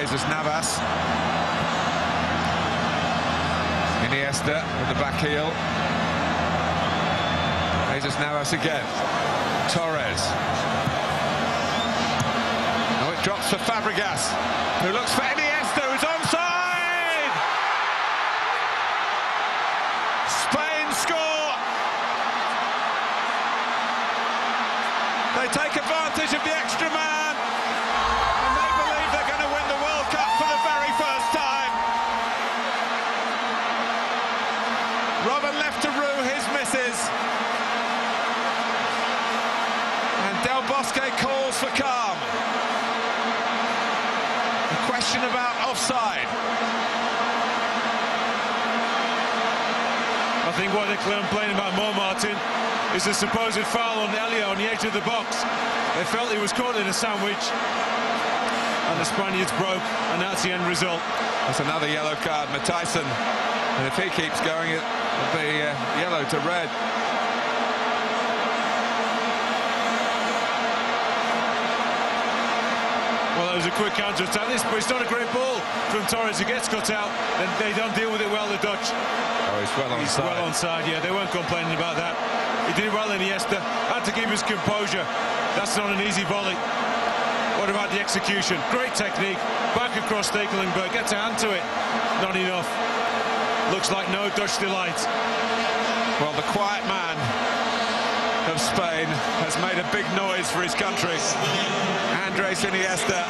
Jesus Navas. Iniesta with the back heel. Jesus Navas again. Torres. Oh, it drops for Fabregas, who looks for Iniesta, who's onside! Spain score! They take advantage of the extra man, and they believe they're going to win the World Cup for the very first time. Robin left to rue his misses. And Del Bosque calls for calm. A question about offside. I think what they're complaining about more, Martin, is the supposed foul on Elliot on the edge of the box. They felt he was caught in a sandwich, and the Spaniards broke, and that's the end result. That's another yellow card, Matthijssen. And if he keeps going, it'll be yellow to red. Well, that was a quick counter-attack, but it's not a great ball from Torres. He gets cut out, and they don't deal with it well, the Dutch. Oh, he's well onside. He's well onside, yeah, they weren't complaining about that. He did well, Iniesta, had to keep his composure. That's not an easy volley. What about the execution? Great technique, back across Stekelenburg, gets a hand to it. Not enough. Looks like no Dutch delight. Well, the quiet man of Spain has made a big noise for his country. Andres Iniesta